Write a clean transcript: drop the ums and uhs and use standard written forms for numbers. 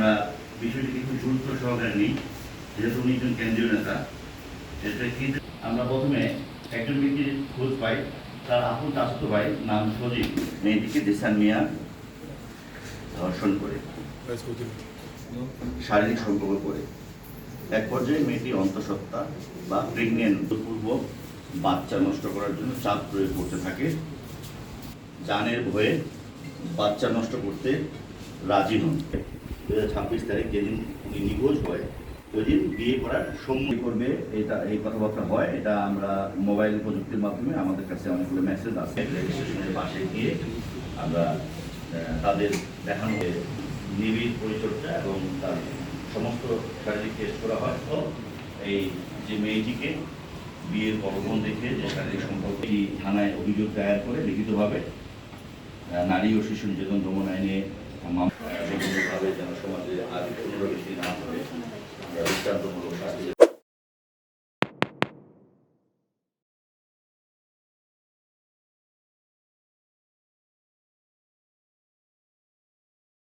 আমরা বিষয়টিকে খুব গুরুত্ব সহকারে নিই, যেহেতু উনি একজন কেন্দ্রীয় নেতা। সেটা কিন্তু আমরা প্রথমে একজন ব্যক্তির খোঁজ পাই, তার আপন চাচাতো ভাই নাম সজীব মেয়েটিকে দেসান মিয়া ধর্ষণ করে শারীরিক সম্পর্ক করে এক পর্যায়ে মেয়েটি অন্তঃসত্ত্বা বা প্রেগনেন্ট পূর্বক বাচ্চা নষ্ট করার জন্য চাপ প্রয়োগ করতে থাকে। জানের ভয়ে বাচ্চা নষ্ট করতে রাজি হন। 2026 তারিখ যেদিন উনি নিখোঁজ হয় ওই দিন বিয়ে করার সম্মতি করবে, এটা এই কথাবার্তা হয়। এটা আমরা মোবাইল প্রযুক্তির মাধ্যমে আমাদের কাছে অনেকগুলো মেসেজ আছে। রেজিস্ট্রেশনের পাশে গিয়ে আমরা তাদের দেখানো নিবিড় পরিচর্যা এবং তার সমস্ত শারীরিক টেস্ট করা হয়। তো এই যে মেয়েটিকে বিয়ের প্রলোভন দেখে যে শারীরিক সম্পর্ক, এই থানায় অভিযোগ দায়ের করে লিখিতভাবে নারী ও শিশু নির্যাতন দমন আইনে বিভিন্নভাবে যেন সমাজে আর পুনরাবৃত্তি না হবে দৃষ্টান্তমূলক শাস্তি